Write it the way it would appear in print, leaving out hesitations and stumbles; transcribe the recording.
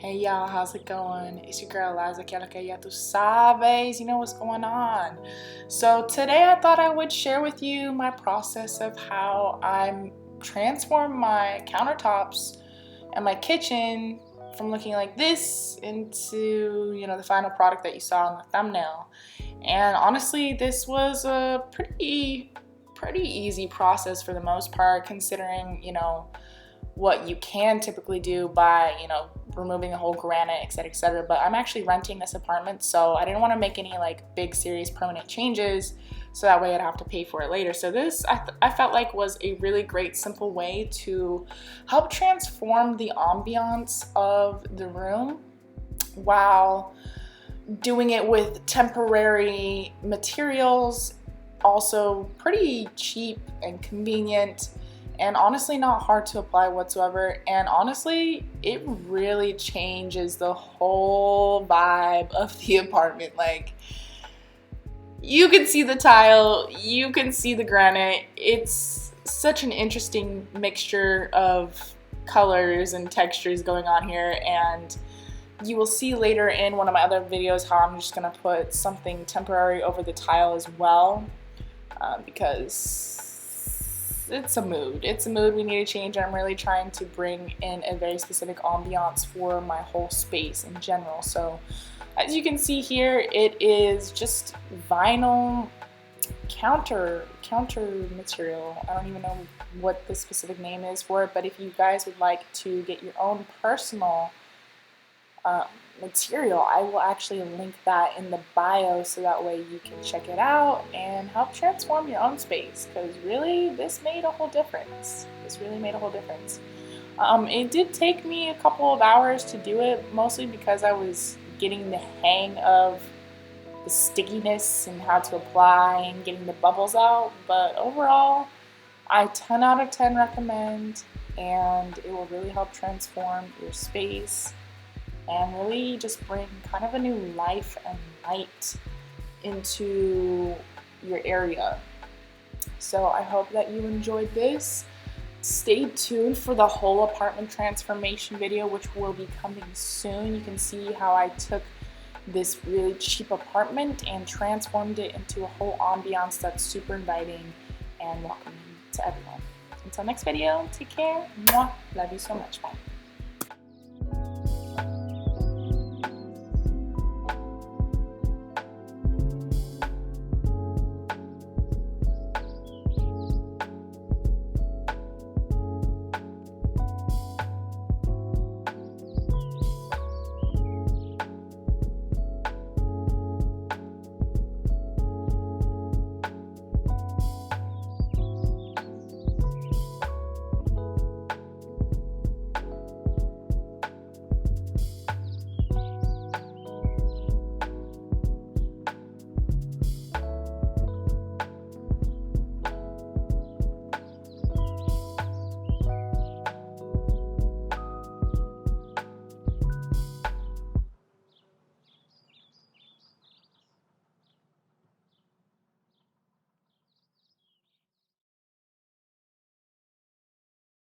Hey y'all, how's it going? It's your girl Liza, que lo que ya tú sabes, you know what's going on. So today I thought I would share with you my process of how I'm transform my countertops and my kitchen from looking like this into, the final product that you saw in the thumbnail. And honestly, this was a pretty easy process for the most part, considering, what you can typically do by, removing the whole granite, etc., etc. But I'm actually renting this apartment, so I didn't want to make any big, serious, permanent changes, so that way I'd have to pay for it later. So this, I felt like was a really great, simple way to help transform the ambiance of the room while doing it with temporary materials, also pretty cheap and convenient, and honestly not hard to apply whatsoever. And honestly, it really changes the whole vibe of the apartment. You can see the tile, you can see the granite. It's such an interesting mixture of colors and textures going on here, and you will see later in one of my other videos how I'm just gonna put something temporary over the tile as well, because it's a mood we need to change, and I'm really trying to bring in a very specific ambiance for my whole space in general. So as you can see here, it is just vinyl counter material. I don't even know what the specific name is for it, but if you guys would like to get your own personal material, I will actually link that in the bio, so that way you can check it out and help transform your own space, because really this made a whole difference. It did take me a couple of hours to do it, mostly because I was getting the hang of the stickiness and how to apply and getting the bubbles out, but overall I 10 out of 10 recommend, and it will really help transform your space and really just bring kind of a new life and light into your area. So I hope that you enjoyed this. Stay tuned for the whole apartment transformation video, which will be coming soon. You can see how I took this really cheap apartment and transformed it into a whole ambiance that's super inviting and welcoming to everyone. Until next video, take care. Mwah. Love you so much. Bye.